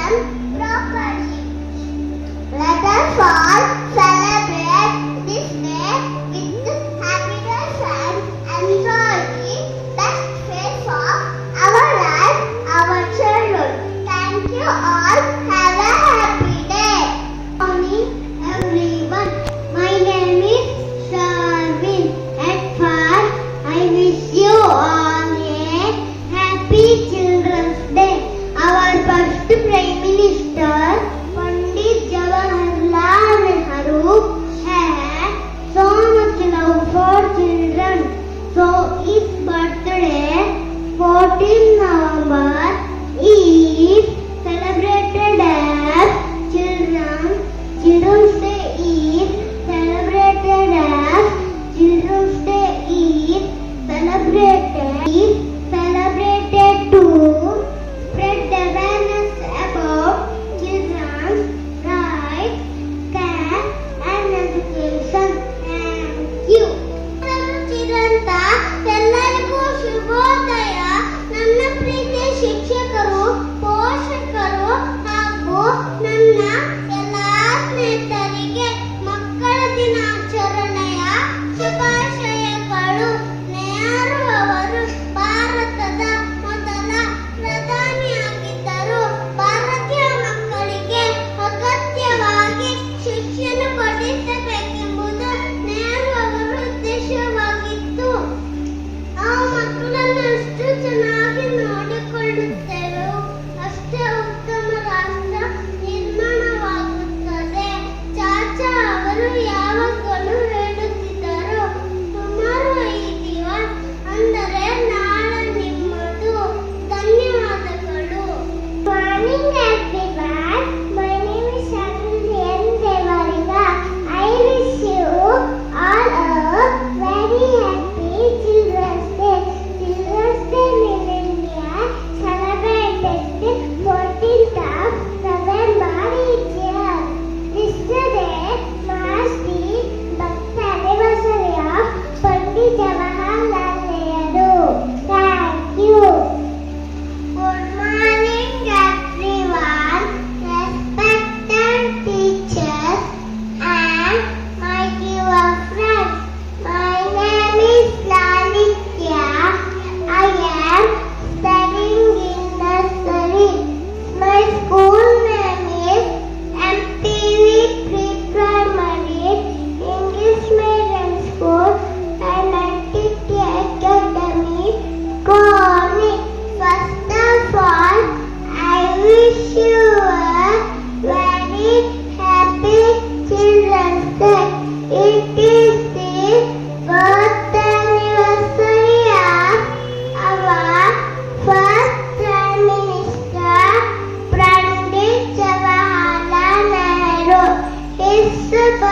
them properly. Let us all celebrate this day with happiness and enjoy the best phase of our life, our childhood. Thank you all. Have a happy day. Good morning, everyone. My name is Sharvin. At first, I wish you all a happy Children's Day. Our first Prime Minister, Pandit Jawaharlal Nehru, had so much love for children. So his birthday, 14 November, is celebrated as Children's Day is celebrated as Children's Day is celebrated to spread awareness about children's rights, care and education. Thank you. ಚಿರಂತ ಎಲ್ಲರಿಗೂ ಶುಭೋದಯ. ನನ್ನ ಪ್ರೀತಿಯ ಶಿಕ್ಷಕರು, ಪೋಷಕರು ಹಾಗೂ ನನ್ನ ಎಲ್ಲ ಸ್ನೇಹಿತರಿಗೆ ಮಕ್ಕಳ ದಿನಾಚರಣೆಯ ಶುಭಾಶಯಗಳು. ನೆಹರು ಅವರು ಭಾರತದ ಮೊದಲ ಪ್ರಧಾನಿಯಾಗಿದ್ದರು. ಭಾರತೀಯ ಮಕ್ಕಳಿಗೆ ಅಗತ್ಯವಾಗಿ ಶಿಕ್ಷಣ ಕೊಡಿಸಬೇಕೆಂಬುದು ನೆಹರು ಅವರ ಉದ್ದೇಶವಾಗಿತ್ತು. ನಾವು ಮಕ್ಕಳನ್ನು ಎಷ್ಟು ಚೆನ್ನಾಗಿ ನೋಡಿಕೊಳ್ಳುತ್ತೇವೆ, ಅಷ್ಟೇ ಉತ್ತಮ ರಾಷ್ಟ್ರ ನಿರ್ಮಾಣವಾಗುತ್ತದೆ. ಚಾಚಾ ಅವರು ಯಾವಾಗಲೂ ಹೇಳುತ್ತಿದ್ದರು, tomorrow is yours, ಅಂದರೆ ನಾಳೆ ನಿಮ್ಮದು. ಧನ್ಯವಾದಗಳು. Morning everyone. My name is Shantian Devariga. I wish you all a very happy Children's Day. Children's Day in India celebrated 14th of November each year. This day marks the birth anniversary of Pandit Jawaharlal Nehru. Thank you. Good morning, everyone. Respected teachers and my dear friends. My name is Lalikya. I am studying in nursery. My school name is MPV Pre-Primary English Medium School and ITT Academy, Koni. First of all, I wish you a very happy Children's Day. It is the birth anniversary of our first Prime Minister, Pandit Jawaharlal Nehru. His birth